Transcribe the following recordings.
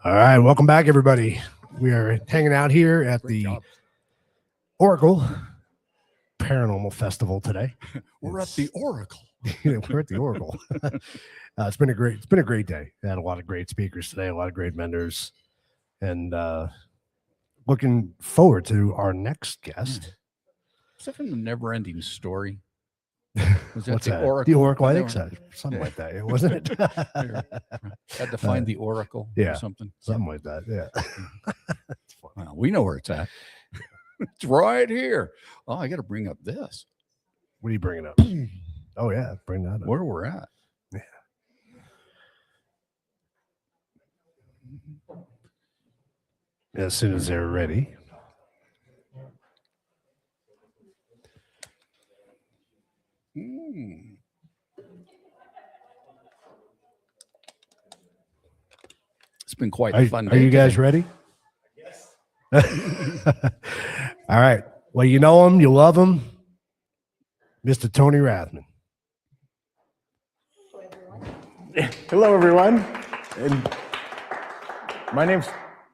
All right, welcome back, everybody. We are hanging out here at the Oracle Paranormal Festival today. We're at the Oracle. We're at the Oracle. It's been a great day. We had a lot of great speakers today, a lot of great vendors, and looking forward to our next guest. Is that from the Never-Ending Story? Was that What's the that? Oracle? The Oracle, I think so. Something like that, wasn't it? Had to find the Oracle or something. Something like that, yeah. Well, we know where it's at. It's right here. Oh, I got to bring up this. What are you bringing up? Oh, yeah, bring that up. Where we're at. Yeah. As soon as they're ready. It's been quite a fun day. Are you guys ready? Yes. All right. Well, you know him, you love him, Mr. Tony Rathman. Hello, everyone. And my name's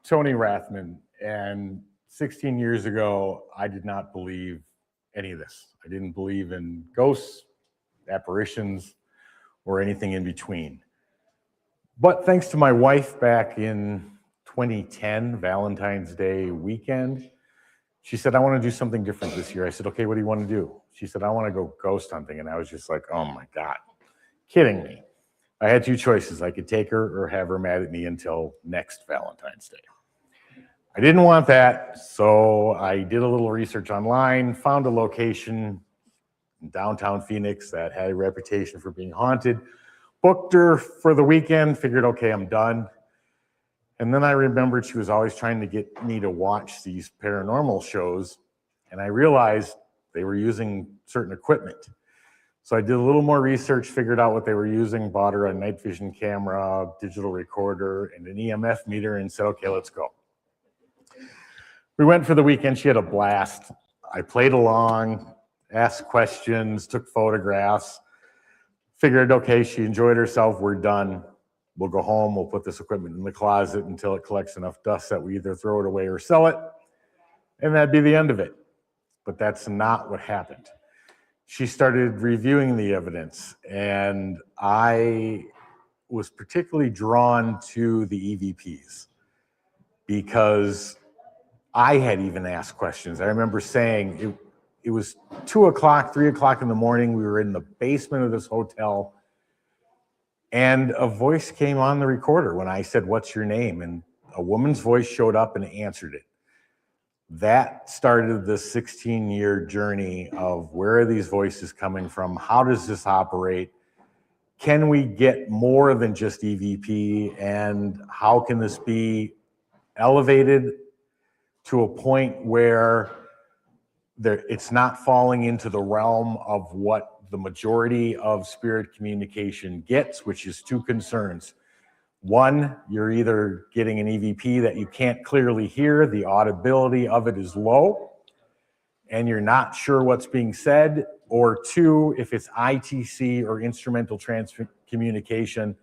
Tony Rathman, and 16 years ago, I did not believe any of this. I didn't believe in ghosts, apparitions, or anything in between. But thanks to my wife back in 2010, Valentine's Day weekend, she said, I want to do something different this year. I said, okay, what do you want to do? She said, I want to go ghost hunting. And I was just like, oh my God, kidding me. I had two choices. I could take her or have her mad at me until next Valentine's Day. I didn't want that, so I did a little research online, found a location in downtown Phoenix that had a reputation for being haunted, booked her for the weekend, figured, okay, I'm done. And then I remembered she was always trying to get me to watch these paranormal shows, and I realized they were using certain equipment. So I did a little more research, figured out what they were using, bought her a night vision camera, digital recorder, and an EMF meter, and said, okay, let's go. We went for the weekend. She had a blast. I played along, asked questions, took photographs, figured, okay, she enjoyed herself. We're done. We'll go home. We'll put this equipment in the closet until it collects enough dust that we either throw it away or sell it. And that'd be the end of it. But that's not what happened. She started reviewing the evidence, and I was particularly drawn to the EVPs because I had even asked questions. I remember saying it was 2 o'clock, 3 o'clock in the morning. We were in the basement of this hotel, and a voice came on the recorder when I said, what's your name? And a woman's voice showed up and answered it. That started the 16-year journey of where are these voices coming from? How does this operate? Can we get more than just EVP? And how can this be elevated to a point where it's not falling into the realm of what the majority of spirit communication gets, which is two concerns. One, you're either getting an EVP that you can't clearly hear, the audibility of it is low, and you're not sure what's being said, or two, if it's ITC or instrumental communication,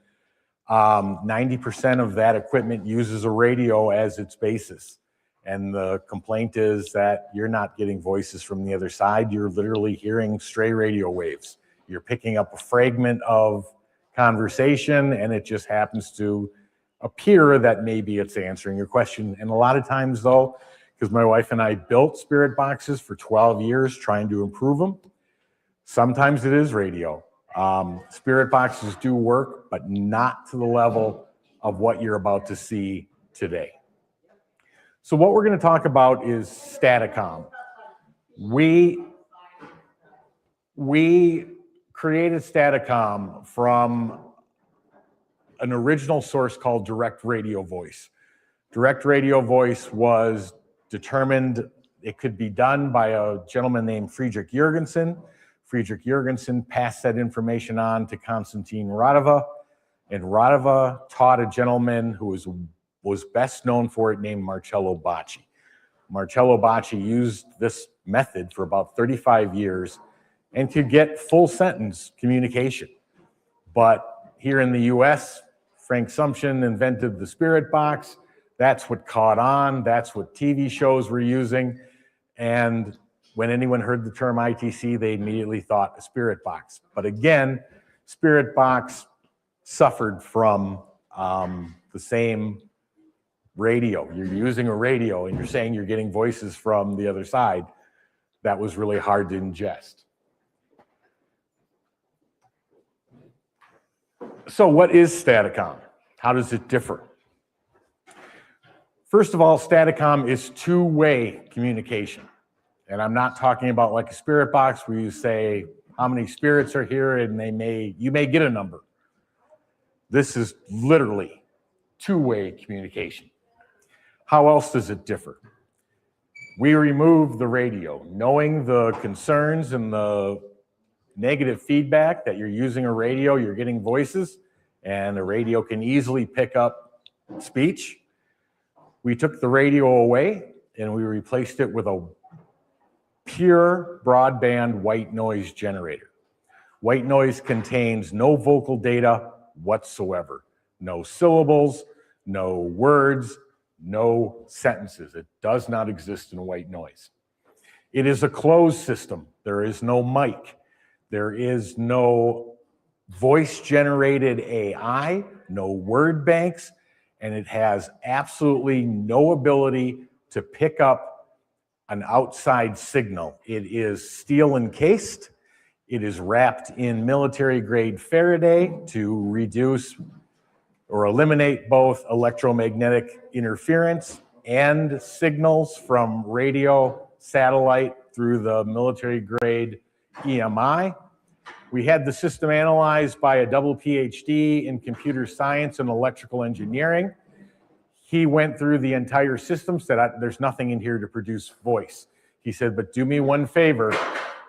90% of that equipment uses a radio as its basis. And the complaint is that you're not getting voices from the other side. You're literally hearing stray radio waves. You're picking up a fragment of conversation, and it just happens to appear that maybe it's answering your question. And a lot of times, though, because my wife and I built spirit boxes for 12 years trying to improve them, sometimes it is radio. Spirit boxes do work, but not to the level of what you're about to see today. So what we're going to talk about is Staticom. We created Staticom from an original source called direct radio voice. Direct radio voice was determined, it could be done by a gentleman named Friedrich Jurgensen. Friedrich Jurgensen passed that information on to Konstantin Radava, and Radava taught a gentleman who was best known for it named Marcello Bacci. Marcello Bacci used this method for about 35 years and could get full sentence communication. But here in the US, Frank Sumption invented the spirit box. That's what caught on. That's what TV shows were using. And when anyone heard the term ITC, they immediately thought a spirit box. But again, spirit box suffered from the same radio. You're using a radio and you're saying you're getting voices from the other side. That was really hard to ingest. So what is Staticom? How does it differ? First of all, Staticom is two-way communication. And I'm not talking about like a spirit box where you say how many spirits are here and you may get a number. This is literally two-way communication. How else does it differ? We remove the radio, knowing the concerns and the negative feedback that you're using a radio, you're getting voices, and a radio can easily pick up speech. We took the radio away and we replaced it with a pure broadband white noise generator. White noise contains no vocal data whatsoever. No syllables, no words, no sentences. It does not exist in white noise. It is a closed system. There is no mic. There is no voice-generated AI, no word banks, and it has absolutely no ability to pick up an outside signal. It is steel encased. It is wrapped in military-grade Faraday to reduce or eliminate both electromagnetic interference and signals from radio, satellite through the military-grade EMI. We had the system analyzed by a double PhD in computer science and electrical engineering. He went through the entire system, said, there's nothing in here to produce voice. He said, but do me one favor.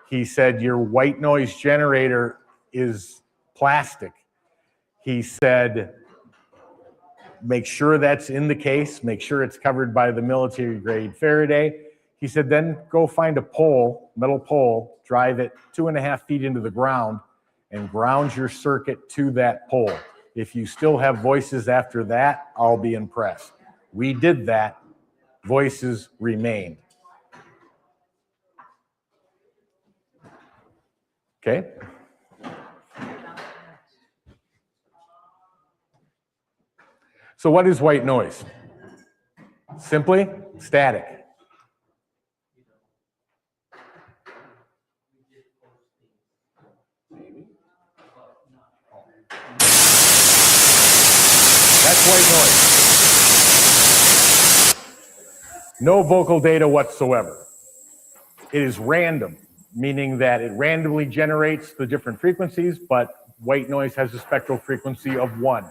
He said, your white noise generator is plastic. He said, make sure that's in the case, make sure it's covered by the military grade Faraday. He said, then go find a pole, metal pole, drive it 2.5 feet into the ground and ground your circuit to that pole. If you still have voices after that, I'll be impressed. We did that. Voices remained. Okay. So what is white noise? Simply static. That's white noise. No vocal data whatsoever. It is random, meaning that it randomly generates the different frequencies, but white noise has a spectral frequency of 1.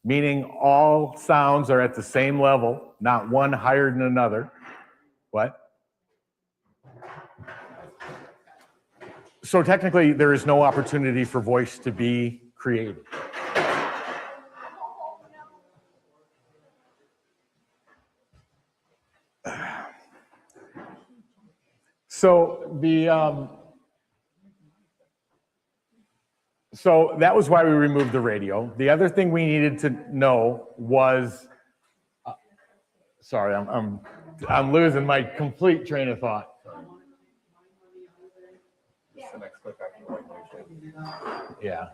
Meaning all sounds are at the same level, not one higher than another. What? So technically, there is no opportunity for voice to be created. So so that was why we removed the radio. The other thing we needed to know was, sorry, I'm losing my complete train of thought. Yeah.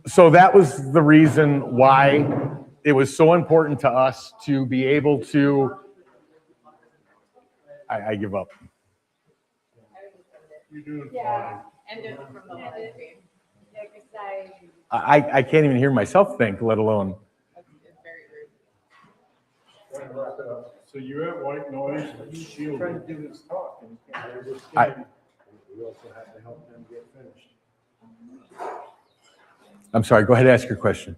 So that was the reason why it was so important to us to be able to. I give up. Yeah. And from the live stream. I can't even hear myself think, let alone. It's very rude. So you're at white noise and shielded. Trying to do this talk and you can't hear this. We also have to help them get finished. I'm sorry, go ahead and ask your question.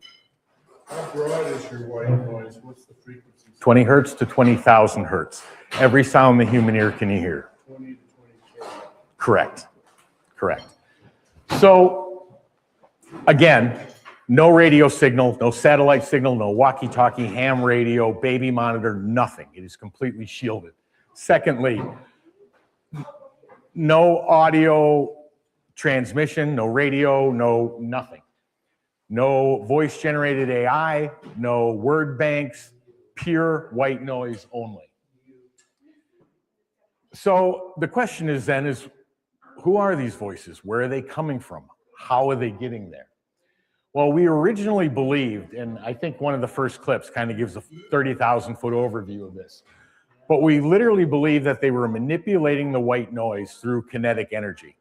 How broad is your white noise? What's the frequency? 20 hertz to 20,000 hertz. Every sound the human ear can hear. 20 to 20. Correct. Correct. So, again, no radio signal, no satellite signal, no walkie-talkie, ham radio, baby monitor, nothing. It is completely shielded. Secondly, no audio transmission, no radio, no nothing. No voice-generated AI, no word banks, pure white noise only. So the question is then is, who are these voices? Where are they coming from? How are they getting there? Well, we originally believed, and I think one of the first clips kind of gives a 30,000-foot overview of this, but we literally believed that they were manipulating the white noise through kinetic energy.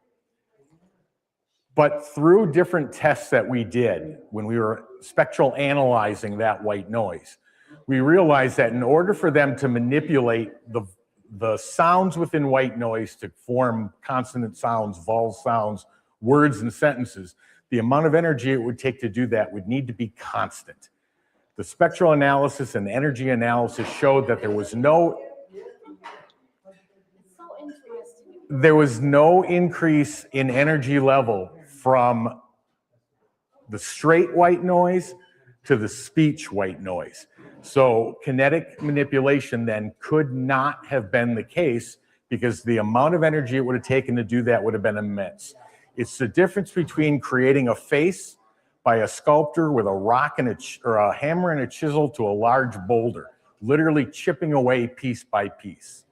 But through different tests that we did when we were spectral analyzing that white noise, we realized that in order for them to manipulate the sounds within white noise to form consonant sounds, vowel sounds, words and sentences, the amount of energy it would take to do that would need to be constant. The spectral analysis and energy analysis showed that there was no increase in energy level from the straight white noise to the speech white noise. So kinetic manipulation then could not have been the case because the amount of energy it would have taken to do that would have been immense. It's the difference between creating a face by a sculptor with a rock and a hammer and a chisel to a large boulder, literally chipping away piece by piece.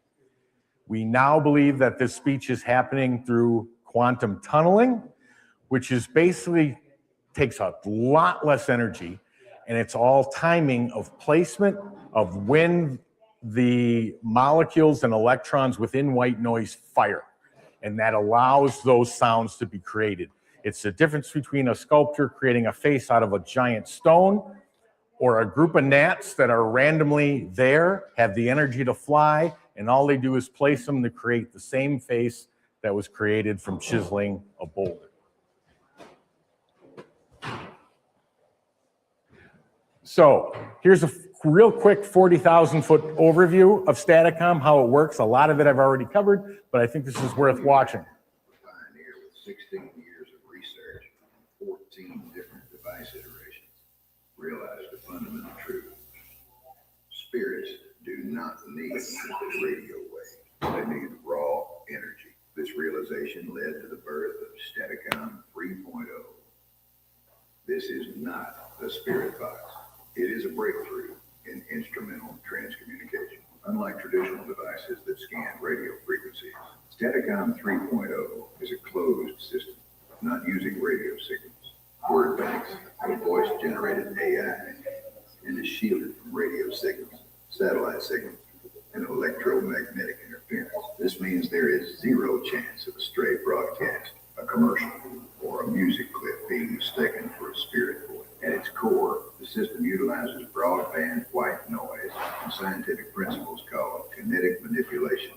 We now believe that this speech is happening through quantum tunneling, which is basically takes a lot less energy, and it's all timing of placement of when the molecules and electrons within white noise fire, and that allows those sounds to be created. It's the difference between a sculptor creating a face out of a giant stone or a group of gnats that are randomly there, have the energy to fly, and all they do is place them to create the same face that was created from chiseling a boulder. So here's a real quick 40,000-foot overview of Staticom, how it works. A lot of it I've already covered, but I think this is worth watching. Pioneer with 16 years of research on 14 different device iterations realized the fundamental truth. Spirits do not need the radio wave. They need raw energy. This realization led to the birth of Staticom 3.0. This is not a spirit box. It is a breakthrough in instrumental transcommunication. Unlike traditional devices that scan radio frequencies, Staticom 3.0 is a closed system, not using radio signals, word banks, or voice-generated AI, and is shielded from radio signals, satellite signals, and electromagnetic interference. This means there is zero chance of a stray broadcast, a commercial, or a music clip being mistaken for a spirit voice. At its core, the system utilizes broadband white noise and scientific principles called kinetic manipulation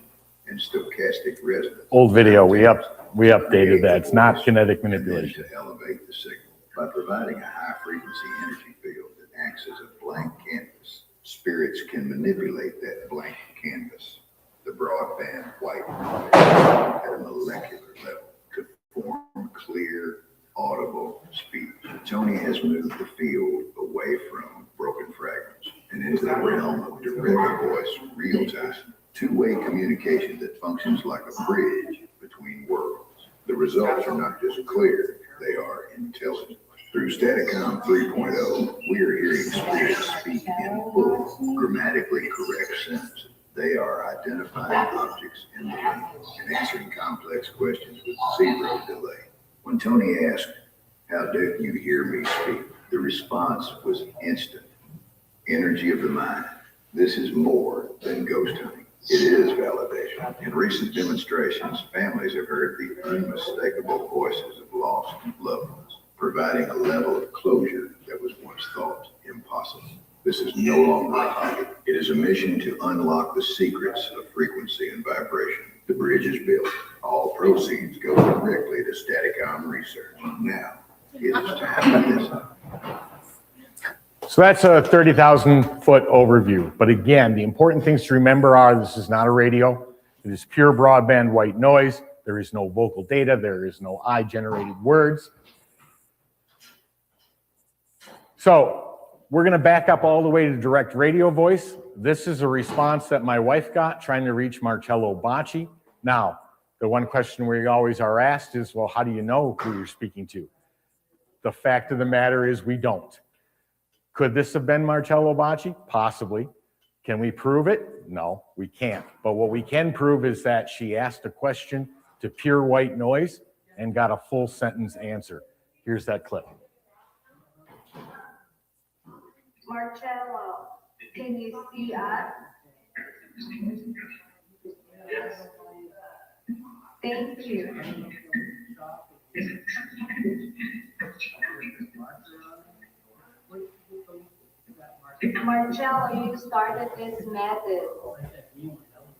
and stochastic resonance. Old video, we updated that. It's not kinetic manipulation. To elevate the signal by providing a high-frequency energy field that acts as a blank canvas, spirits can manipulate that blank canvas, the broadband white noise, at a molecular level to form clear, audible speech. Tony has moved the field away from broken fragments and into the realm of direct voice, real-time, two-way communication that functions like a bridge between worlds. The results are not just clear, they are intelligent. Through Staticom 3.0, we are hearing spirits speak in full, grammatically correct sentences. They are identifying objects in the room and answering complex questions with zero delay. When Tony asked, "How do you hear me speak?" the response was instant. Energy of the mind. This is more than ghost hunting. It is validation. In recent demonstrations, families have heard the unmistakable voices of lost loved ones, providing a level of closure that was once thought impossible. This is no longer a hobby. It is a mission to unlock the secrets of frequency and vibration. The bridge is built. All proceeds go directly to Staticom research. Now, it is time to listen. So that's a 30,000-foot overview. But again, the important things to remember are this is not a radio. It is pure broadband white noise. There is no vocal data. There is no AI-generated words. So we're going to back up all the way to direct radio voice. This is a response that my wife got trying to reach Marcello Bacci. Now, The one question we always are asked is, well, how do you know who you're speaking to? The fact of the matter is we don't. Could this have been Marcello Bacci? Possibly. Can we prove it? No, we can't. But what we can prove is that she asked a question to pure white noise and got a full sentence answer. Here's that clip. Marcello, can you see us? Thank you. Marcello, you started this method.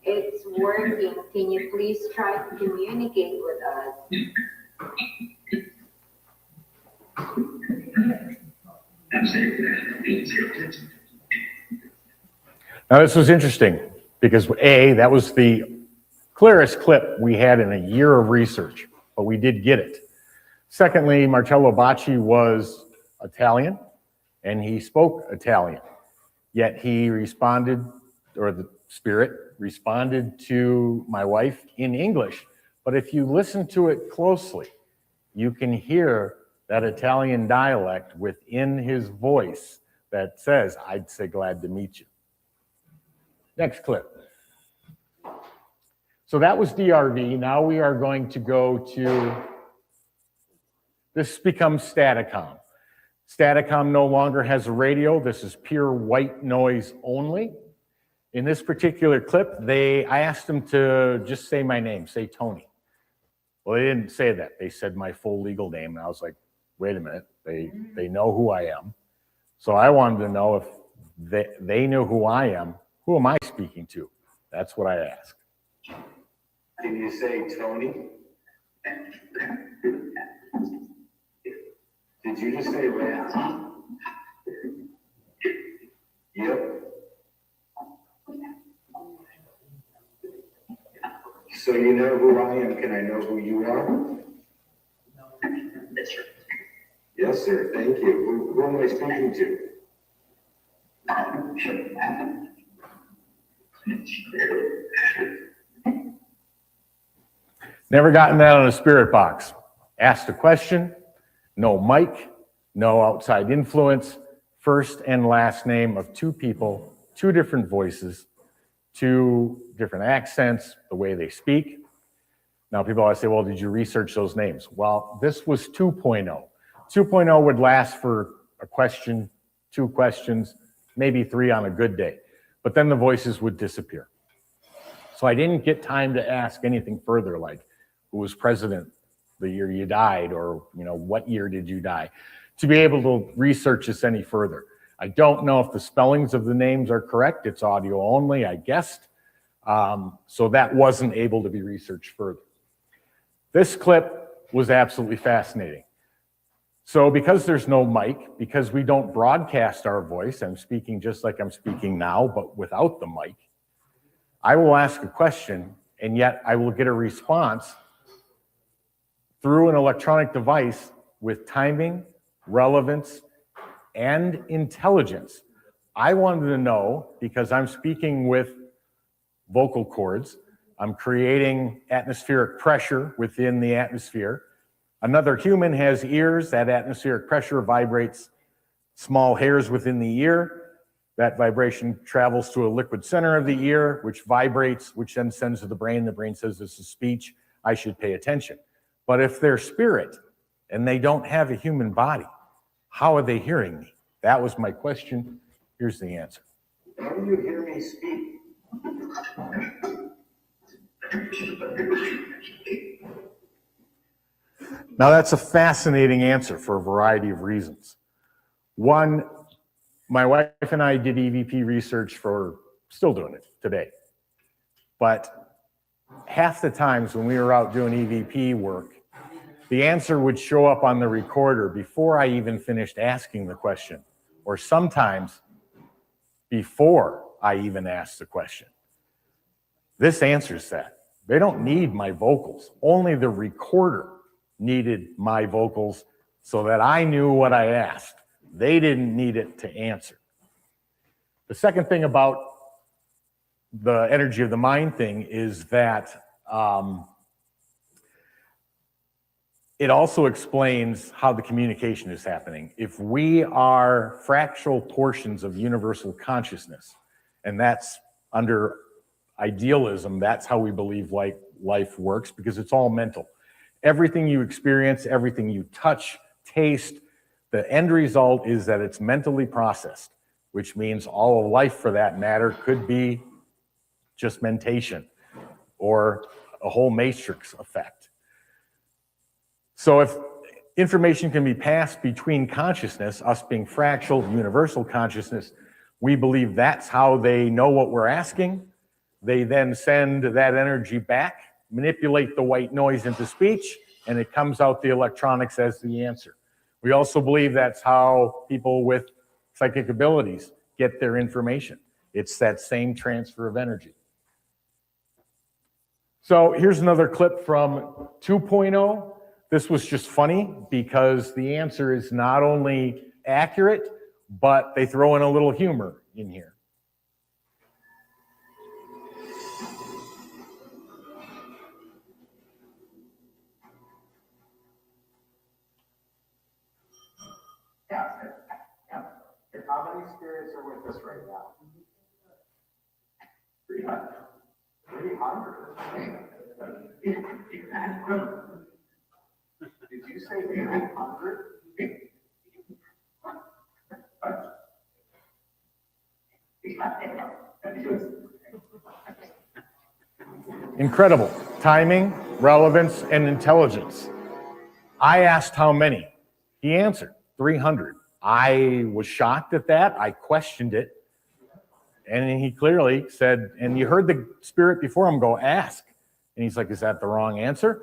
It's working. Can you please try to communicate with us? Now, this was interesting because A, that was the clearest clip we had in a year of research, but we did get it. Secondly, Marcello Bacci was Italian and he spoke Italian, yet he responded, or the spirit responded to my wife in English. But if you listen to it closely, you can hear that Italian dialect within his voice that says, I'd say glad to meet you. Next clip. So that was DRV. Now we are going to go to, this becomes Staticom. Staticom no longer has a radio. This is pure white noise only. In this particular clip, I asked them to just say my name, say Tony. Well, they didn't say that. They said my full legal name. And I was like, wait a minute, they know who I am. So I wanted to know if they knew who I am. Who am I speaking to? That's what I asked. Can you say Tony? Did you just say Rath? Yep. So you know who I am. Can I know who you are? Yes, sir. Thank you. Who am I speaking to? Never gotten that on a spirit box. Asked a question, no mic, no outside influence, first and last name of two people, two different voices, two different accents, the way they speak. Now people always say, well, did you research those names? Well, this was 2.0. 2.0 would last for a question, two questions, maybe three on a good day, but then the voices would disappear. So I didn't get time to ask anything further, like who was president the year you died, or what year did you die, to be able to research this any further. I don't know if the spellings of the names are correct. It's audio only, I guessed. So that wasn't able to be researched further. This clip was absolutely fascinating. So because there's no mic, because we don't broadcast our voice, I'm speaking just like I'm speaking now, but without the mic, I will ask a question, and yet I will get a response through an electronic device with timing, relevance, and intelligence. I wanted to know, because I'm speaking with vocal cords, I'm creating atmospheric pressure within the atmosphere. Another human has ears. That atmospheric pressure vibrates small hairs within the ear. That vibration travels to a liquid center of the ear, which vibrates, which then sends to the brain. The brain says, this is speech. I should pay attention. But if they're spirit and they don't have a human body, how are they hearing me? That was my question. Here's the answer. How do you hear me speak? Now that's a fascinating answer for a variety of reasons. One, my wife and I did EVP research still doing it today. But half the times when we were out doing EVP work, the answer would show up on the recorder before I even finished asking the question, or sometimes before I even asked the question. This answers that. They don't need my vocals. Only the recorder needed my vocals so that I knew what I asked. They didn't need it to answer. The second thing about the energy of the mind thing is that it also explains how the communication is happening. If we are fractal portions of universal consciousness, and that's under idealism, that's how we believe life works, because it's all mental. Everything you experience, everything you touch, taste, the end result is that it's mentally processed, which means all of life, for that matter, could be just mentation or a whole matrix effect. So if information can be passed between consciousness, us being fractal, universal consciousness, we believe that's how they know what we're asking. They then send that energy back, manipulate the white noise into speech, and it comes out the electronics as the answer. We also believe that's how people with psychic abilities get their information. It's that same transfer of energy. So here's another clip from 2.0. This was just funny because the answer is not only accurate, but they throw in a little humor in here. How many spirits are with us right now? 300. 300? Did you say 300? Incredible. Timing, relevance, and intelligence. I asked how many. He answered 300. I was shocked at that. I questioned it. And he clearly said, and you heard the spirit before him go, ask. And he's like, is that the wrong answer?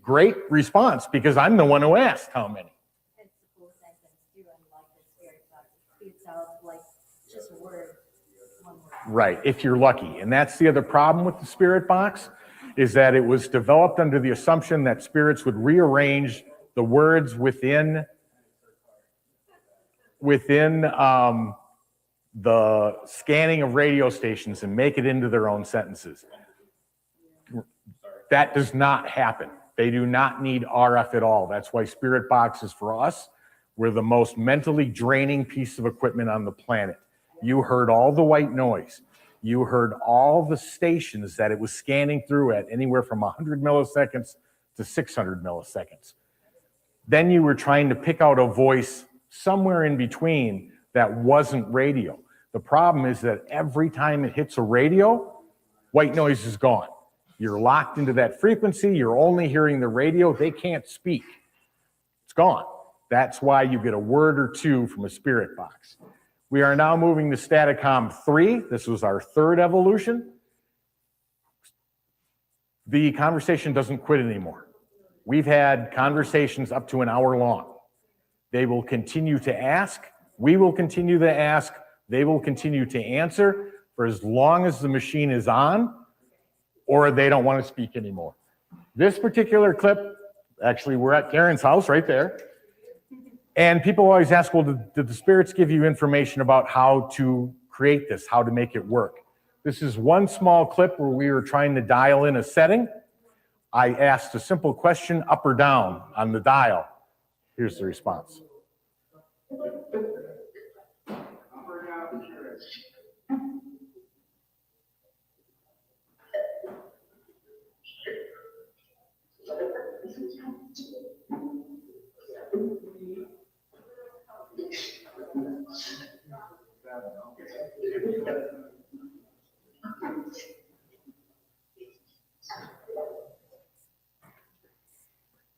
Great response, because I'm the one who asked how many. It's a cool sentence too, unlike the spirit box. It spits out like just a word, one word. Right, if you're lucky. And that's the other problem with the spirit box, is that it was developed under the assumption that spirits would rearrange the words within the scanning of radio stations and make it into their own sentences. That does not happen. They do not need RF at all. That's why spirit boxes for us were the most mentally draining piece of equipment on the planet. You heard all the white noise. You heard all the stations that it was scanning through at anywhere from 100 milliseconds to 600 milliseconds. Then you were trying to pick out a voice somewhere in between that wasn't radio. The problem is that every time it hits a radio, white noise is gone. You're locked into that frequency. You're only hearing the radio. They can't speak. It's gone. That's why you get a word or two from a spirit box. We are now moving to Staticom 3. This was our third evolution. The conversation doesn't quit anymore. We've had conversations up to an hour long. They will continue to ask. We will continue to ask. They will continue to answer for as long as the machine is on, or they don't want to speak anymore. This particular clip, actually, we're at Karen's house right there. And people always ask, well, did the spirits give you information about how to create this, how to make it work? This is one small clip where we were trying to dial in a setting. I asked a simple question, up or down, on the dial. Here's the response.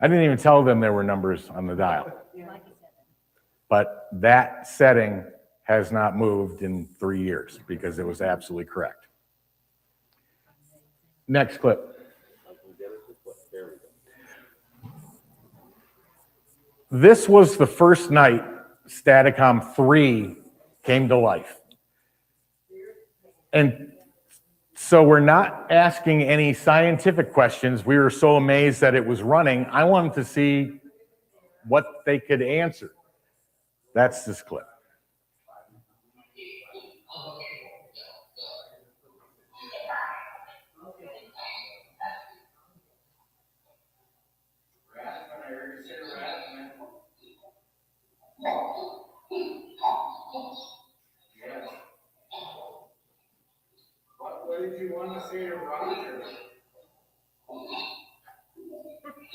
I didn't even tell them there were numbers on the dial. But that setting has not moved in 3 years because it was absolutely correct. Next clip. This was the first night Staticom 3 came to life. And so we're not asking any scientific questions. We were so amazed that it was running. I wanted to see what they could answer. That's this clip.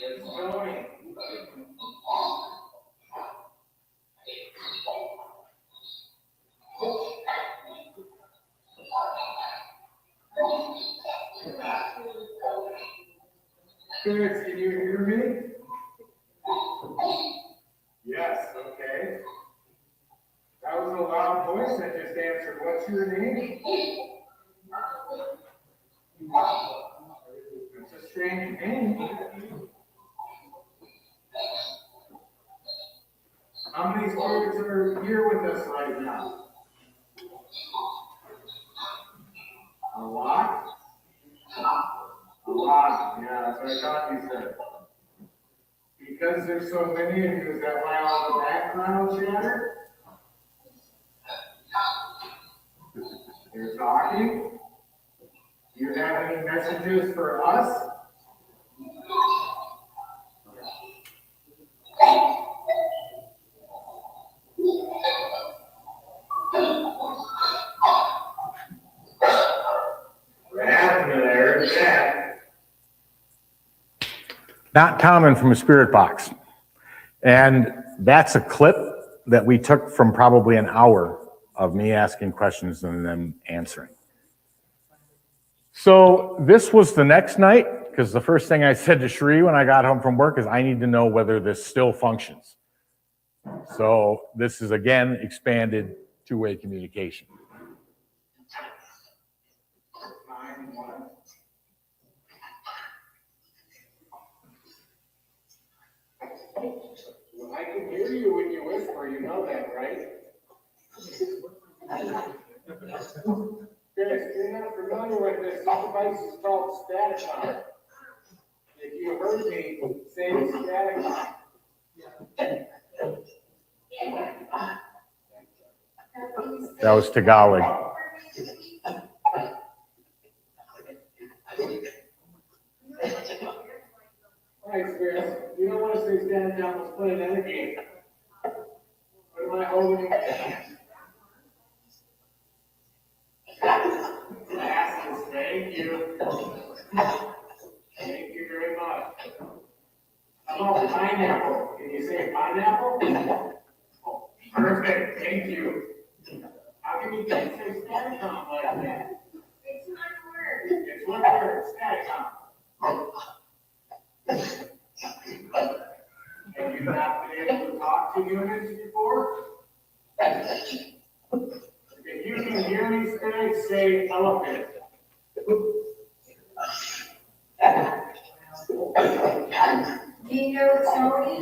It's Tony. Spirits, can you hear me? Yes, okay. That was a loud voice that just answered. What's your name? It's a strange name. How many spirits are here with us right now? A lot? A lot, yeah, that's what I thought you said. Because there's so many of you, is that why all the background chatter? You're talking? Do you have any messages for us? Not common from a spirit box. And that's a clip that we took from probably an hour of me asking questions and them answering. So this was the next night, because the first thing I said to Cherie when I got home from work is I need to know whether this still functions. So this is again expanded two-way communication. Well, I can hear you when you whisper, you know that, right? If you're not familiar with this device is called Staticom. If you heard me say Staticom. That was Tagalog. Right, Spirit. You don't want to say Staticom, let's put it in a game. What am I holding in my hand? Glasses, thank you. Thank you very much. How about pineapple? Can you say pineapple? Oh, perfect, thank you. How can you say Staticom like that? It's one word. It's one word, Staticom. Have you not been able to talk to humans before? If you can hear me, Spirit, say elephant. Do you know Tony?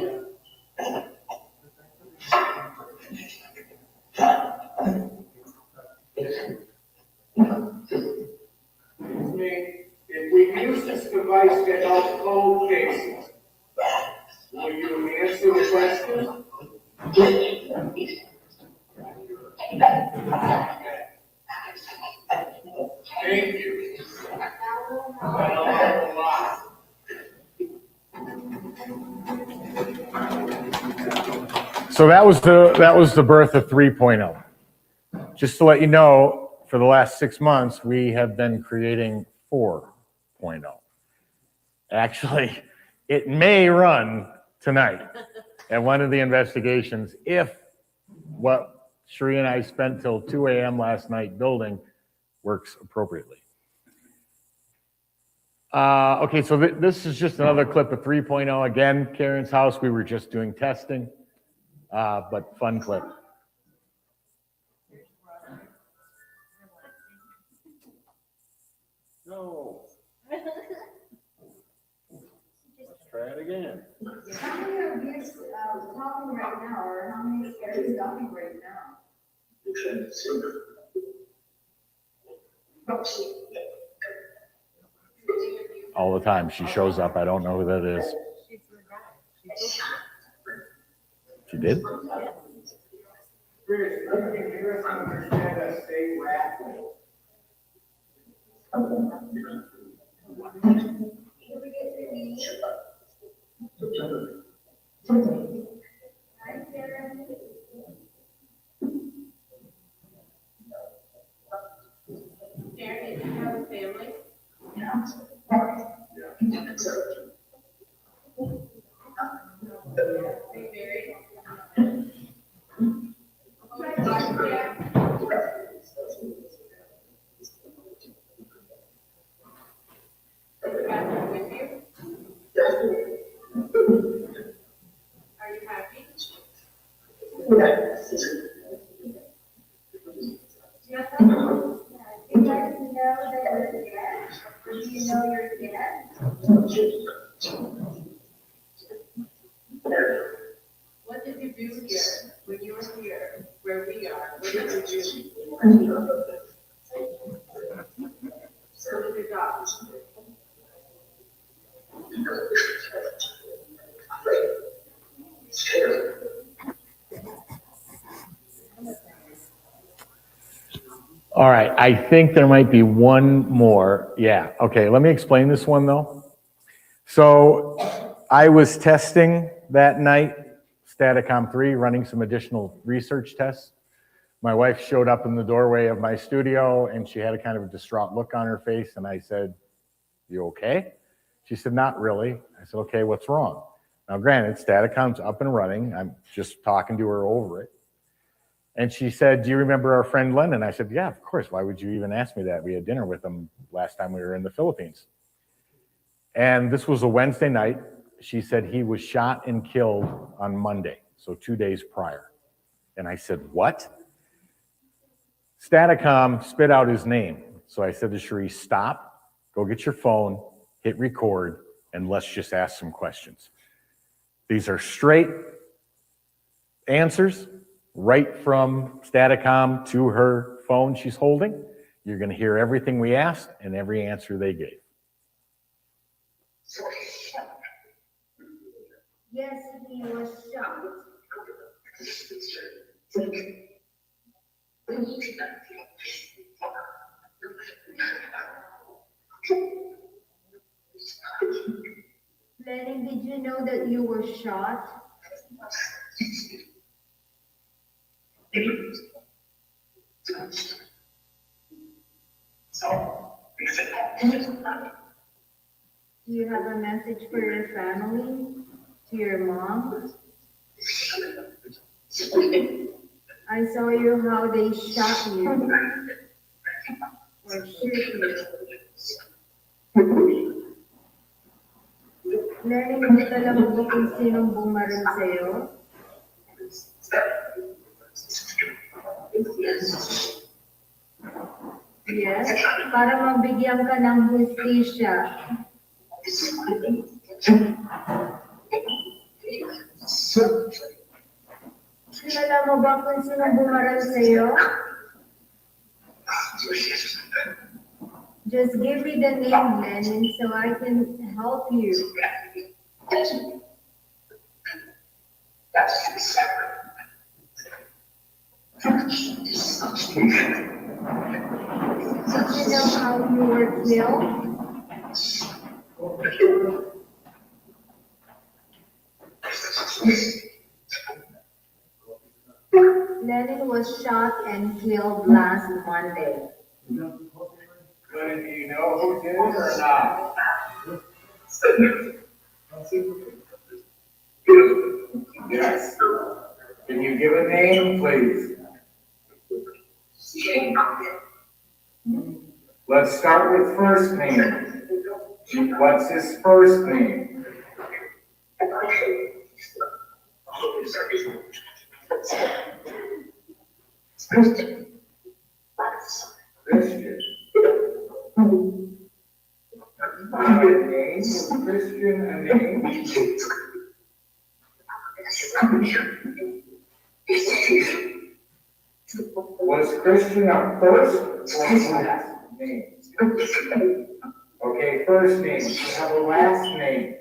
If we use this device to help cold cases, will you answer the question? Thank you. That'll help a lot. So that was the birth of 3.0. Just to let you know, for the last 6 months, we have been creating 4.0. Actually, it may run tonight at one of the investigations if what Cherie and I spent till 2 a.m. last night building works appropriately. Okay, so this is just another clip of 3.0. Again, Karen's house, we were just doing testing, but fun clip. No. Let's try it again. How many of you talking right now, or how many are talking right now? All the time. She shows up. I don't know who that is. She did? Spirit, you can hear us and understand us, say Rathman. Karen, did you have a family? Yeah. Are you happy? Yes, I know. You guys know that you're dead? Do you know you're dead? What did you do here when you were here, where we are? What did you do? What was your job? All right, I think there might be one more. Yeah, okay, let me explain this one though. So I was testing that night, Staticom 3, running some additional research tests. My wife showed up in the doorway of my studio and she had a kind of a distraught look on her face and I said, "You okay?" She said, "Not really." I said, "Okay, what's wrong?" Now granted, Staticom's up and running. I'm just talking to her over it. And she said, "Do you remember our friend Lennon?" I said, "Yeah, of course. Why would you even ask me that? We had dinner with him last time we were in the Philippines." And this was a Wednesday night. She said he was shot and killed on Monday, so 2 days prior. And I said, "What?" Staticom spit out his name. So I said to Cherie, "Stop, go get your phone, hit record, and let's just ask some questions." These are straight answers right from Staticom to her phone she's holding. You're going to hear everything we asked and every answer they gave. Yes, he was shot. Lennon, did you know that you were shot? Do you have a message for your family? To your mom? I saw you how they shot you. Or shoot you. Lennon, hindi ka alam mo kung sinong bumaril sa'yo? Yes, para mabigyan ka ng hustisya. Kilala mo ba kung sinong bumaril sa'yo? Just give me the name, Lennon, so I can help you. Did you know how you were killed? Lennon was shot and killed last Monday. Good, do you know who did it or not? Yes. Can you give a name, please? Let's start with first name. What's his first name? Christian. A name? Christian, a name? Was Christian a first or last name? Okay, first name. Do you have a last name?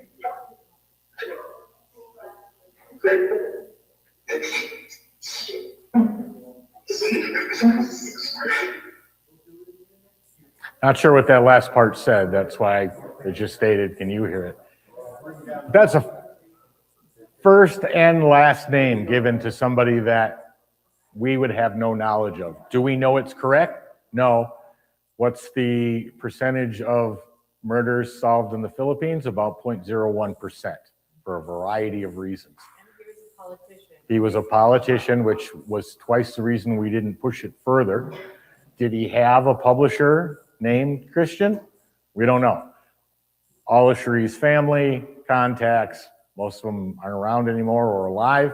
Not sure what that last part said. That's why it just stated, can you hear it? That's a first and last name given to somebody that we would have no knowledge of. Do we know it's correct? No. What's the percentage of murders solved in the Philippines, about 0.01% for a variety of reasons. He was a politician, which was twice the reason we didn't push it further. Did he have a publisher named Christian? We don't know. All of Cherie's family, contacts, most of them aren't around anymore or alive.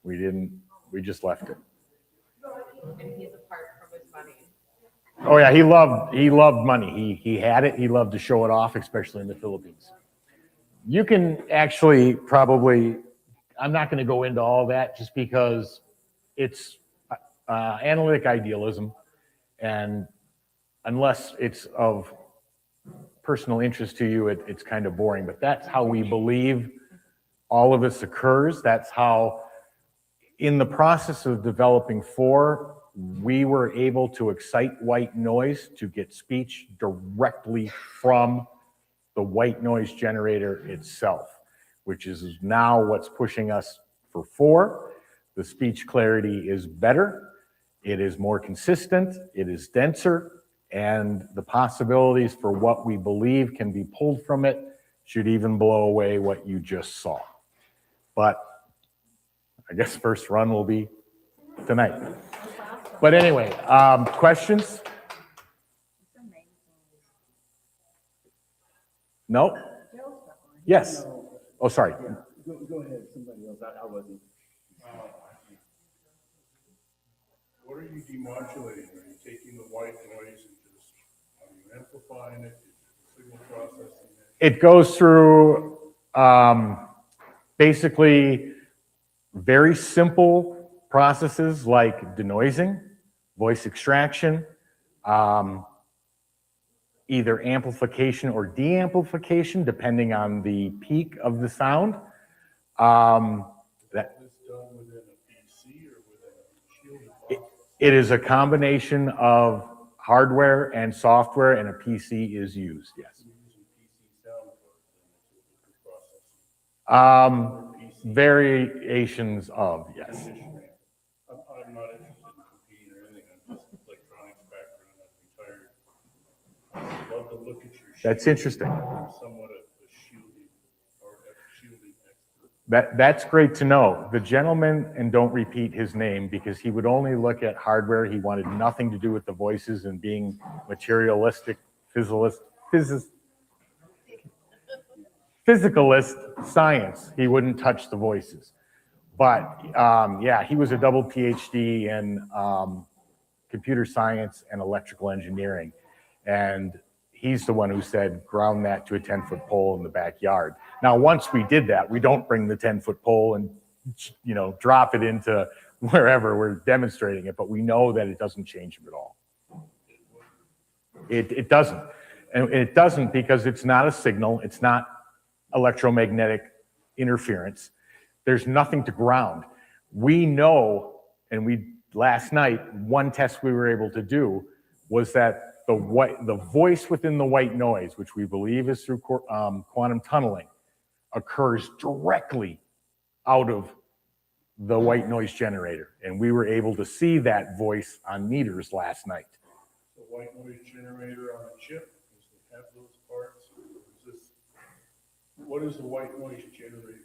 We just left it. And he's apart from his money. Oh yeah, he loved money. He had it. He loved to show it off, especially in the Philippines. You can actually probably, I'm not going to go into all that just because it's analytic idealism, and unless it's of personal interest to you, it's kind of boring. But that's how we believe all of this occurs. That's how, in the process of developing 4, we were able to excite white noise to get speech directly from the white noise generator itself, which is now what's pushing us for 4. The speech clarity is better, it is more consistent, it is denser, and the possibilities for what we believe can be pulled from it should even blow away what you just saw. But I guess first run will be tonight. But anyway, questions? No? Yes. Oh, sorry. Go ahead, somebody else. I wasn't. What are you demodulating? Are you taking the white noise and just, are you amplifying it? Signal processing it? It goes through basically very simple processes like denoising, voice extraction, either amplification or de-amplification, depending on the peak of the sound. That Is this done within a PC or within a shielded box? it is a combination of hardware and software, and a PC is used, yes. You're using PC sound cards then, that's what the processing. Variations of, yes. I'm not interested in competing or anything. I'm just electronics background. I'm retired. I'd love to look at your sheet. That's interesting. I'm somewhat a shielding or a shielding expert. That's great to know. The gentleman, and don't repeat his name because he would only look at hardware. He wanted nothing to do with the voices and being materialistic, physicalist science. He wouldn't touch the voices. But yeah, he was a double PhD in computer science and electrical engineering. And he's the one who said, ground that to a 10-foot pole in the backyard. Now, once we did that, we don't bring the 10-foot pole and, drop it into wherever we're demonstrating it, but we know that it doesn't change it at all. It doesn't. And it doesn't because it's not a signal. It's not electromagnetic interference. There's nothing to ground. We know, and last night, one test we were able to do was that the voice within the white noise, which we believe is through quantum tunneling, occurs directly out of the white noise generator. And we were able to see that voice on meters last night. The white noise generator on a chip, does it have those parts? Or is this, what is the white noise generator?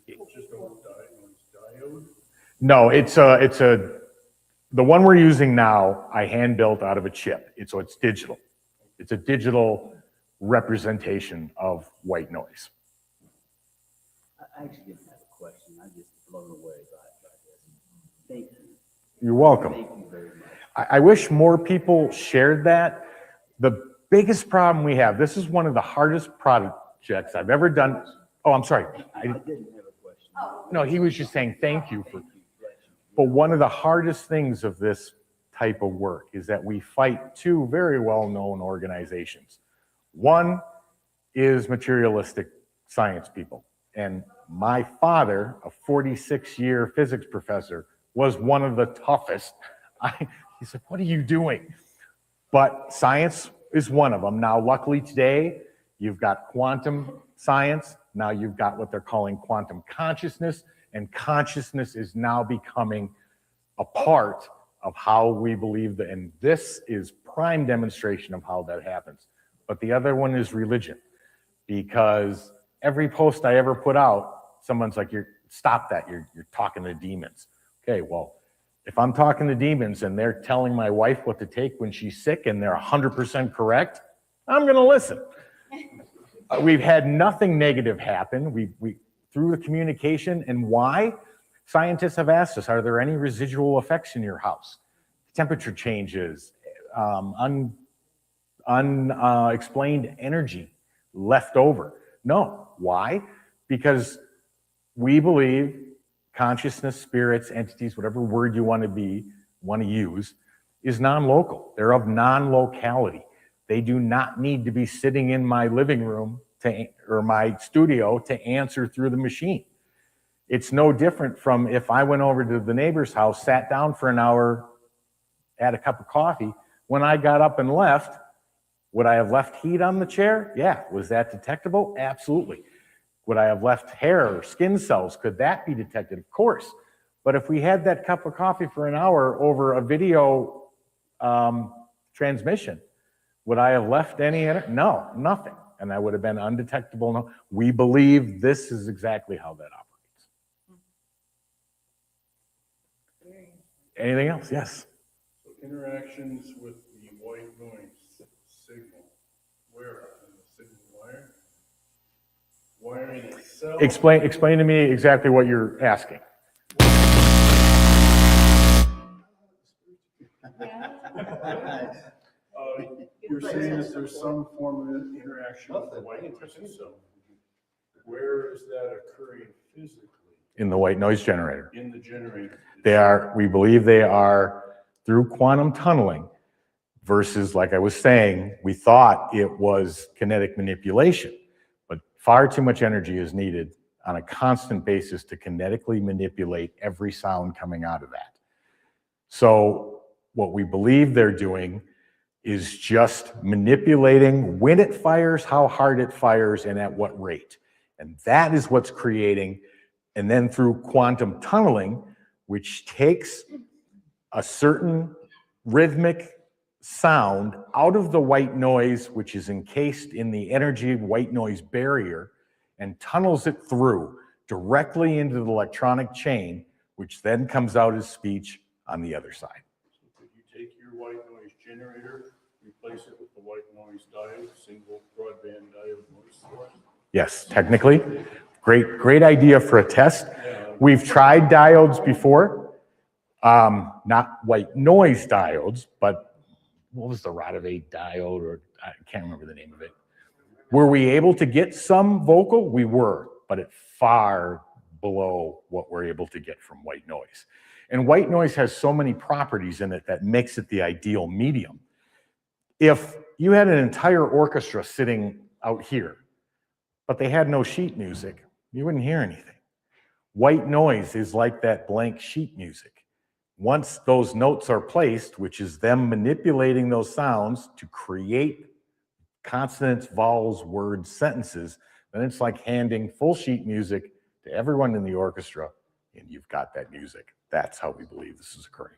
Is it just a diode? No, the one we're using now, I hand built out of a chip. So it's digital. It's a digital representation of white noise. I actually didn't have a question. I'm just blown away by this. Thank you. You're welcome. Thank you very much. I wish more people shared that. The biggest problem we have, this is one of the hardest projects I've ever done. Oh, I'm sorry. I didn't have a question. No, he was just saying thank you for. But one of the hardest things of this type of work is that we fight 2 very well-known organizations. One is materialistic science people. And my father, a 46-year physics professor, was one of the toughest. He said, what are you doing? But science is one of them. Now, luckily today, you've got quantum science. Now you've got what they're calling quantum consciousness. And consciousness is now becoming a part of how we believe that, and this is prime demonstration of how that happens. but the other one is religion. Because every post I ever put out, someone's like, stop that, you're talking to demons. Okay, well, if I'm talking to demons and they're telling my wife what to take when she's sick and they're 100% correct, I'm gonna listen. We've had nothing negative happen. We through the communication, and why? Scientists have asked us, are there any residual effects in your house? Temperature changes, unexplained energy left over. No, why? Because we believe consciousness, spirits, entities, whatever word you want to use, is non-local. They're of non-locality. They do not need to be sitting in my living room or my studio to answer through the machine. It's no different from if I went over to the neighbor's house, sat down for an hour, had a cup of coffee. When I got up and left, would I have left heat on the chair? Yeah. Was that detectable? Absolutely. Would I have left hair or skin cells? Could that be detected? Of course. But if we had that cup of coffee for an hour over a video transmission, would I have left any? No, nothing. And that would have been undetectable. No. We believe this is exactly how that operates. Anything else? Yes. So interactions with the white noise signal, where on the signal wire? Wiring itself? Explain to me exactly what you're asking. You're saying that there's some form of interaction with the white noise itself. Where is that occurring physically? In the white noise generator. In the generator. We believe they are through quantum tunneling versus, like I was saying, we thought it was kinetic manipulation, but far too much energy is needed on a constant basis to kinetically manipulate every sound coming out of that. So what we believe they're doing is just manipulating when it fires, how hard it fires, and at what rate. And that is what's creating, and then through quantum tunneling, which takes a certain rhythmic sound out of the white noise, which is encased in the energy white noise barrier, and tunnels it through directly into the electronic chain, which then comes out as speech on the other side. So could you take your white noise generator, replace it with the white noise diode, single broadband diode noise source? Yes, technically. Great idea for a test. We've tried diodes before, not white noise diodes, but what was the Radivate diode, or I can't remember the name of it. Were we able to get some vocal? We were, but it far below what we're able to get from white noise. And white noise has so many properties in it that makes it the ideal medium. If you had an entire orchestra sitting out here, but they had no sheet music, you wouldn't hear anything. White noise is like that blank sheet music. Once those notes are placed, which is them manipulating those sounds to create consonants, vowels, words, sentences, then it's like handing full sheet music to everyone in the orchestra, and you've got that music. That's how we believe this is occurring.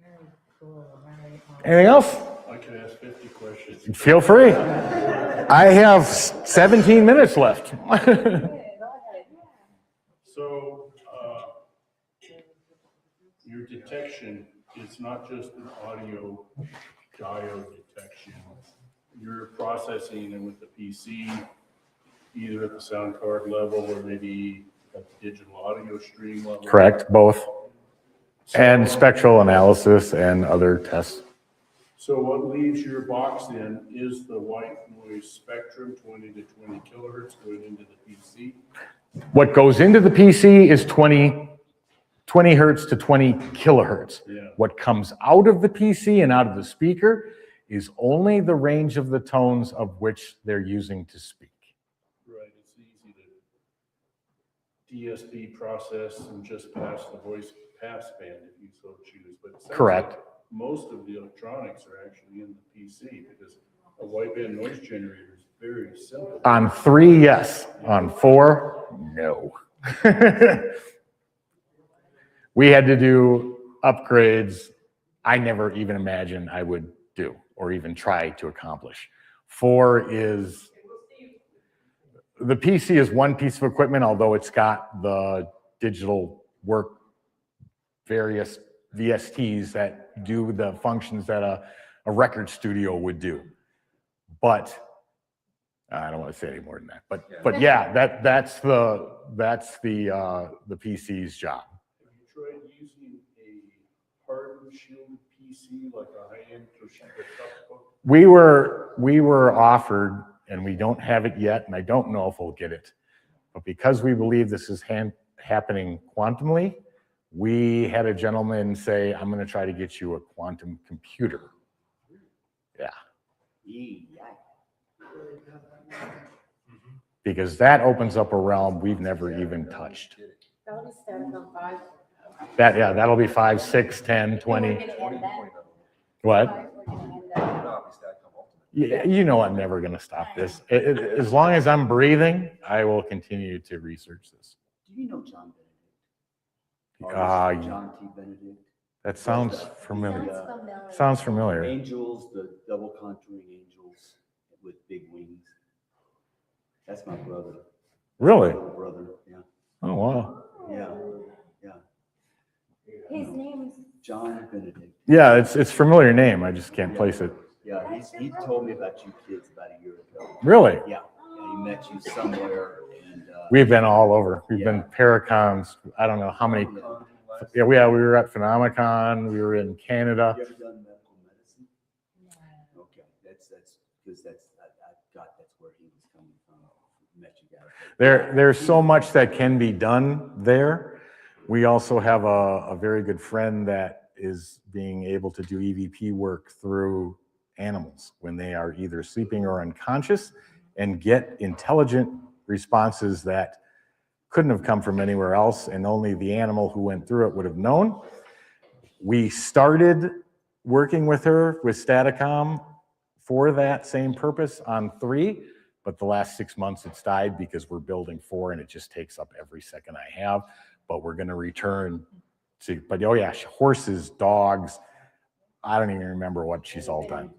Very cool. Anything else? I could ask 50 questions. Feel free. I have 17 minutes left. So, your detection is not just an audio diode detection. You're processing it with the PC, either at the sound card level or maybe at the digital audio stream level. Correct, both. And spectral analysis and other tests. So what leaves your box then is the white noise spectrum, 20 to 20 kilohertz going into the PC. What goes into the PC is 20 hertz to 20 kilohertz. Yeah. What comes out of the PC and out of the speaker is only the range of the tones of which they're using to speak. Right, it's easy to DSP process and just pass the voice pass band if you so choose. But it sounds Correct. like most of the electronics are actually in the PC because a wideband noise generator is very simple. On 3, yes. On 4, no. We had to do upgrades I never even imagined I would do or even try to accomplish. 4 is, the PC is one piece of equipment, although it's got the digital work, various VSTs that do the functions that a record studio would do. But I don't want to say any more than that. But yeah, that's the PC's job. Have you tried using a hardened shielded PC like a high-end Toshiba Tough? We were offered, and we don't have it yet, and I don't know if we'll get it. But because we believe this is happening quantumly, we had a gentleman say, I'm going to try to get you a quantum computer. Yeah. Because that opens up a realm we've never even touched. That'll be Staticom 5. That'll be 5, 6, 10, 20. What? You know I'm never going to stop this. As long as I'm breathing, I will continue to research this. Do you know John Benedict? John T. Benedict. That sounds familiar. familiar. Sounds familiar. Angels, the double contouring angels with big wings. That's my brother. Really? My brother, yeah. Oh, wow. Yeah. His name's John Benedict. Yeah, it's a familiar name. I just can't place it. Yeah, he told me about you kids about a year ago. Really? Yeah, he met you somewhere, and We've been all over. We've been Paracons. I don't know how many. Yeah, we were at Phenomenon. We were in Canada. You ever done medical medicine? No. Okay, that's because that's where he was coming from. Met you guys. There's so much that can be done there. We also have a very good friend that is being able to do EVP work through animals when they are either sleeping or unconscious, and get intelligent responses that couldn't have come from anywhere else, and only the animal who went through it would have known. We started working with her with Staticom for that same purpose on 3, but the last 6 months it's died because we're building 4 and it just takes up every second I have. But we're going to return to, but oh yeah, horses, dogs. I don't even remember what she's all done.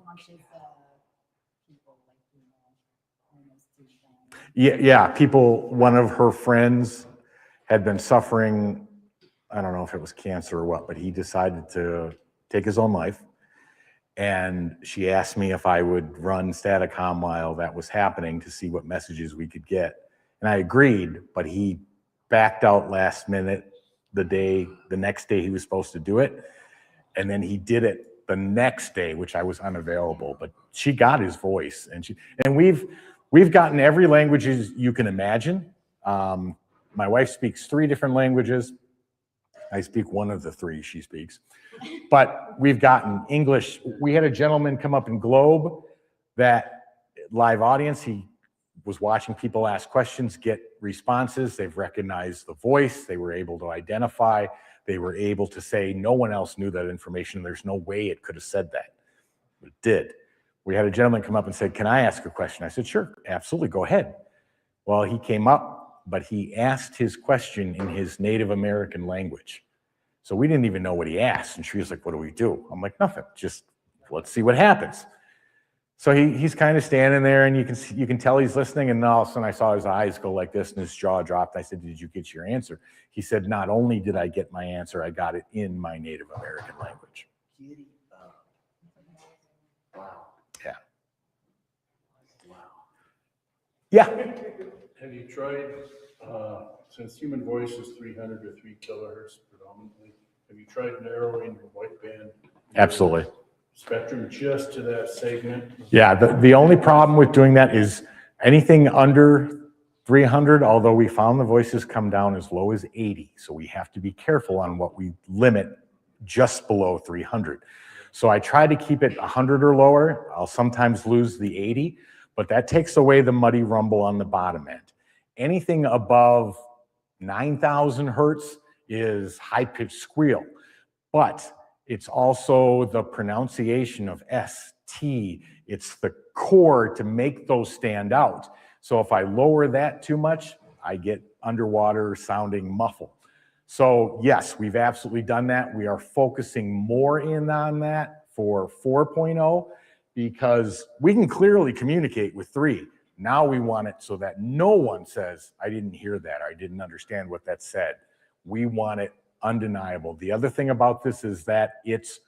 Yeah, people, one of her friends had been suffering, I don't know if it was cancer or what, but he decided to take his own life. And she asked me if I would run Staticom while that was happening to see what messages we could get. And I agreed, but he backed out last minute the next day he was supposed to do it. And then he did it the next day, which I was unavailable, but she got his voice, and we've gotten every language you can imagine. My wife speaks 3 different languages. I speak one of the 3 she speaks, but we've gotten English. We had a gentleman come up in Globe, that live audience. He was watching people ask questions, get responses. They've recognized the voice. They were able to identify. They were able to say, no one else knew that information. There's no way it could have said that. But it did. We had a gentleman come up and said, can I ask a question? I said, sure, absolutely, go ahead. Well, he came up, but he asked his question in his Native American language. So we didn't even know what he asked. And she was like, what do we do? I'm like, nothing, just let's see what happens. So he's kind of standing there, and you can tell he's listening, and all of a sudden I saw his eyes go like this and his jaw dropped. I said, did you get your answer? He said, not only did I get my answer, I got it in my Native American language. Wow. Yeah. Wow. Yeah. Have you tried, since human voice is 300 to 3 kilohertz predominantly, have you tried narrowing the wideband? Absolutely. Spectrum just to that segment? Yeah, the only problem with doing that is anything under 300, although we found the voices come down as low as 80. So we have to be careful on what we limit just below 300. So I try to keep it 100 or lower. I'll sometimes lose the 80, but that takes away the muddy rumble on the bottom end. Anything above 9,000 hertz is high-pitched squeal, but it's also the pronunciation of S, T. It's the core to make those stand out. So if I lower that too much, I get underwater sounding muffled. So yes, we've absolutely done that. We are focusing more in on that for 4.0 because we can clearly communicate with 3. Now we want it so that no one says, I didn't hear that, or I didn't understand what that said. We want it undeniable. The other thing about this is that it's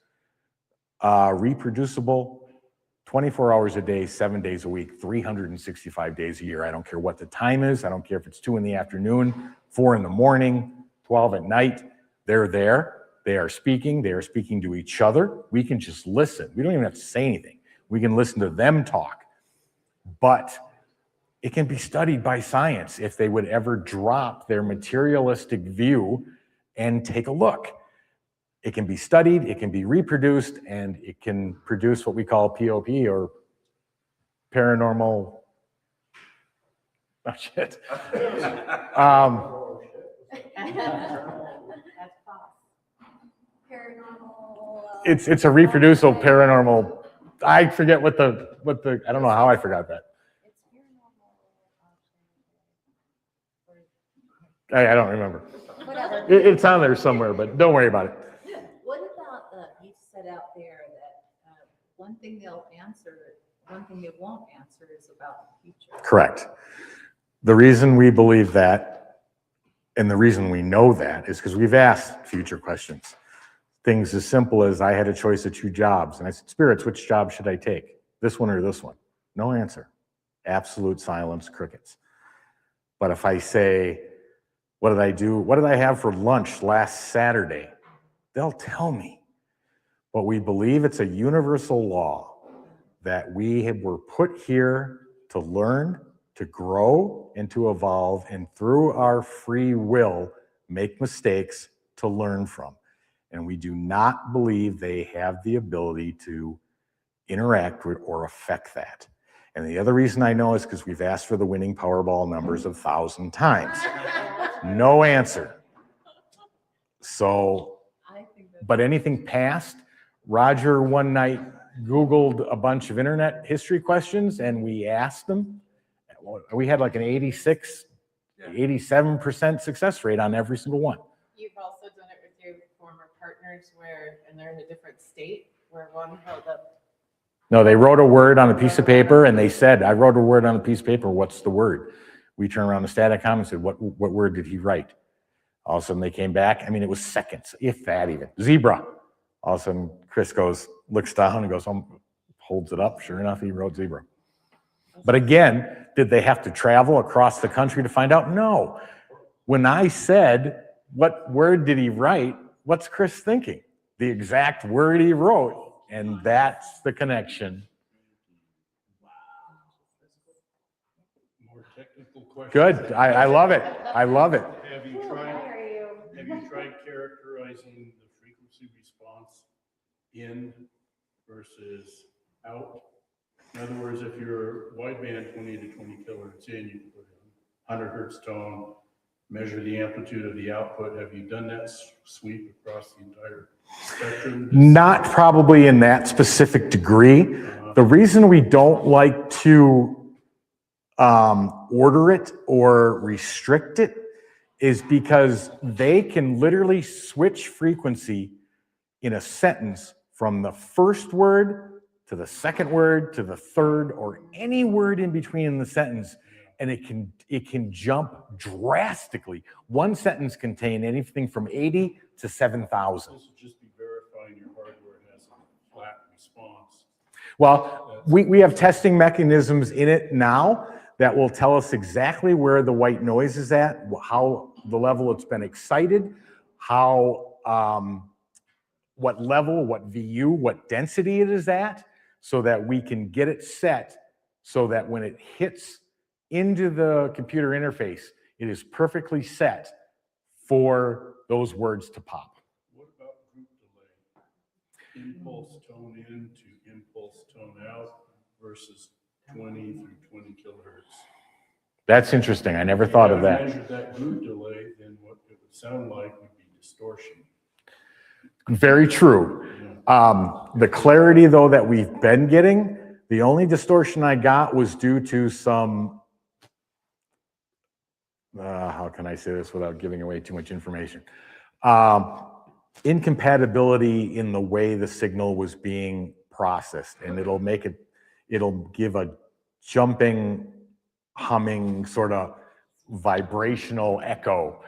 reproducible 24 hours a day, 7 days a week, 365 days a year. I don't care what the time is. I don't care if it's 2 in the afternoon, 4 in the morning, 12 at night. They're there. They are speaking. They are speaking to each other. We can just listen. We don't even have to say anything. We can listen to them talk. But it can be studied by science if they would ever drop their materialistic view and take a look. It can be studied, it can be reproduced, and it can produce what we call POP, or paranormal, oh shit. It's a reproducible paranormal, I forget what the, I don't know how I forgot that. I don't remember. Whatever. It's on there somewhere, but don't worry about it. What about, you said out there that one thing they'll answer, one thing they won't answer is about the future. Correct. The reason we believe that, and the reason we know that, is because we've asked future questions. Things as simple as, I had a choice of 2 jobs, and I said, spirits, which job should I take? This one or this one? No answer. Absolute silence, crickets. But if I say, what did I do? What did I have for lunch last Saturday? They'll tell me. But we believe it's a universal law that were put here to learn, to grow, and to evolve, and through our free will, make mistakes to learn from. And we do not believe they have the ability to interact with or affect that. And the other reason I know is because we've asked for the winning Powerball numbers 1,000 times. No answer. So, but anything past, Roger one night Googled a bunch of internet history questions and we asked them. We had like an 87% success rate on every single one. You've also done it with your former partners and they're in a different state where one held up. No, they wrote a word on a piece of paper and they said, I wrote a word on a piece of paper, what's the word? We turned around to Staticom and said, what word did he write? All of a sudden they came back. I mean, it was seconds, if that even. Zebra. All of a sudden Chris looks down and goes, holds it up. Sure enough, he wrote zebra. But again, did they have to travel across the country to find out? No. When I said, what word did he write? What's Chris thinking? The exact word he wrote. And that's the connection. More technical questions. Good. I love it. I love it. Have you tried characterizing the frequency response in versus out? In other words, if you're wideband 20 to 20 kilohertz in, you can put in 100 hertz tone, measure the amplitude of the output. Have you done that sweep across the entire spectrum? Not probably in that specific degree. The reason we don't like to order it or restrict it is because they can literally switch frequency in a sentence from the first word to the second word to the third, or any word in between in the sentence, and it can jump drastically. One sentence can contain anything from 80 to 7,000. This would just be verifying your hardware has a flat response. Well, we have testing mechanisms in it now that will tell us exactly where the white noise is at, how the level it's been excited, how what level, what VU, what density it is at, so that we can get it set so that when it hits into the computer interface, it is perfectly set for those words to pop. What about group delay? Impulse tone in to impulse tone out versus 20 through 20 kilohertz. That's interesting. I never thought of that. If you measured that group delay, then what it would sound like would be distortion. Very true. The clarity, though, that we've been getting, the only distortion I got was due to some, how can I say this without giving away too much information? Incompatibility in the way the signal was being processed, and it'll give a jumping, humming, sort of vibrational echo.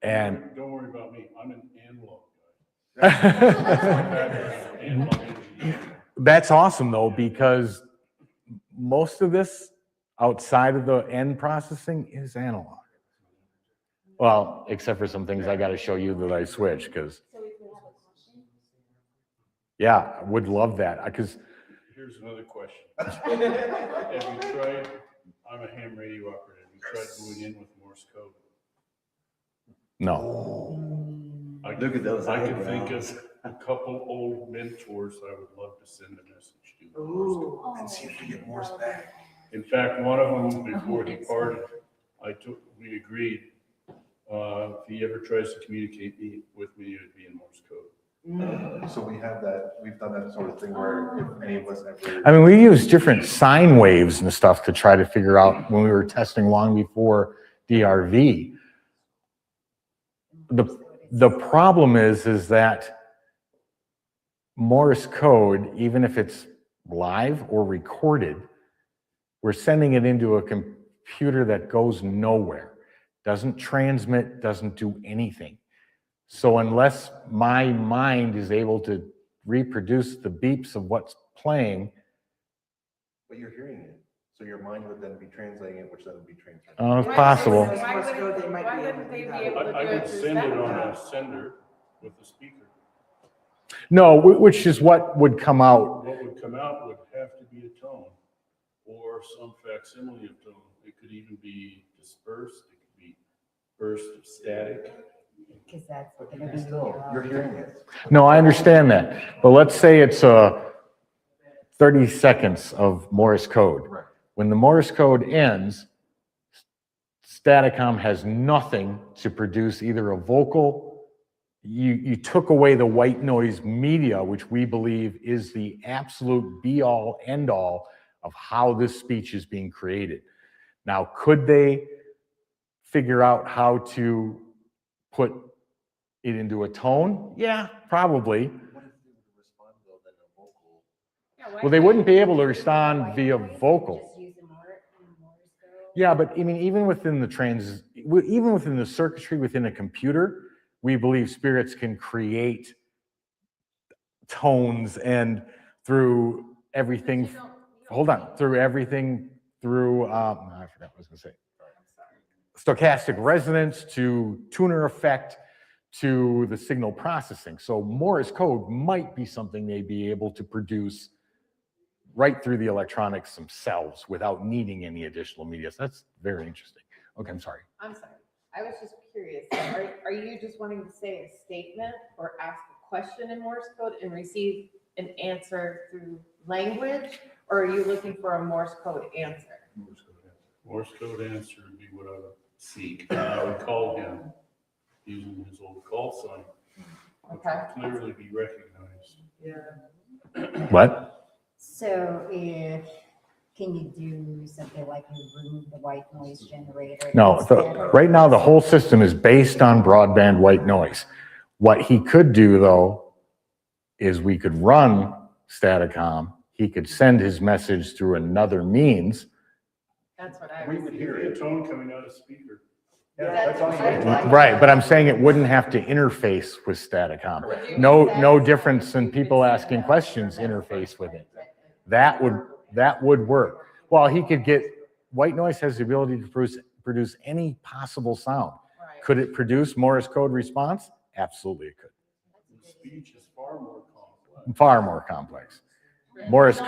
And Don't worry about me, I'm an analog guy. that's awesome though, because most of this outside of the end processing is analog. Well, except for some things I got to show you that I switch, because yeah, I would love that, because Here's another question. Have you tried, I'm a ham radio operator, have you tried going in with Morse code? no. Look at those I could think eyebrows. of a couple old mentors I would love to send a message to. Ooh, and see if we get Morse back. In fact, one of them, before he parted, we agreed, if he ever tries to communicate with me, it would be in Morse code. So we have that, we've done that sort of thing where if any of us ever. I mean, we use different sine waves and stuff to try to figure out when we were testing long before DRV. The problem is that Morse code, even if it's live or recorded, we're sending it into a computer that goes nowhere, doesn't transmit, doesn't do anything. So unless my mind is able to reproduce the beeps of what's playing. But you're hearing it, so your mind would then be translating it, which then would be translated. Oh, it's possible. Why wouldn't they be able to do I it would through send it on Staticom? a sender with the speaker. No, which is what would come out. What would come out would have to be a tone or some facsimile of tone. It could even be dispersed, it could be burst of static. Because that's But gonna you be still, you're hearing it. No, I understand that. But let's say it's 30 seconds of Morse code. Right. When the Morse code ends, Staticom has nothing to produce either a vocal. You took away the white noise media, which we believe is the absolute be-all, end-all of how this speech is being created. Now, could they figure out how to put it into a tone? Yeah, probably. What if they would respond though, then a vocal? Well, they wouldn't be able to respond via vocal. Just use a Morse code. Yeah, but I mean, even within the circuitry within a computer, we believe spirits can create tones and through everything. Hold on, through everything through I forgot what I was going to say. Stochastic resonance to tuner effect to the signal processing. So Morse code might be something they'd be able to produce right through the electronics themselves without needing any additional media. So that's very interesting. Okay, I'm sorry. I'm sorry, I was just curious, are you just wanting to say a statement or ask a question in Morse code and receive an answer through language? Or are you looking for a Morse code answer? Morse code answer would be what I would seek. And I would call him using his old call sign, which Okay. would clearly be recognized. Yeah. What? So can you do something like remove the white noise generator? No, instead of- right now the whole system is based on broadband white noise. What he could do though, is we could run Staticom. He could send his message through another means. That's what I We was. would hear A it. tone coming out of speaker. Yeah, that's awesome. Right, but I'm saying it wouldn't have to interface with Staticom. Would you No, use no that? difference than people asking questions interface with it. That would work. Well, he could get, white noise has the ability to produce any possible sound. Right. Could it produce Morse code response? Absolutely it could. The speech is far more complex. Far more complex. Morse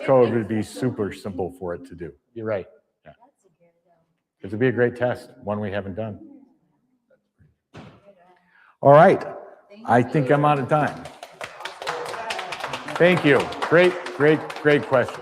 code would be super simple for it to do. You're right. Yeah. This would be a great test, one we haven't done. All right. I think I'm out of time. Thank you. Great question.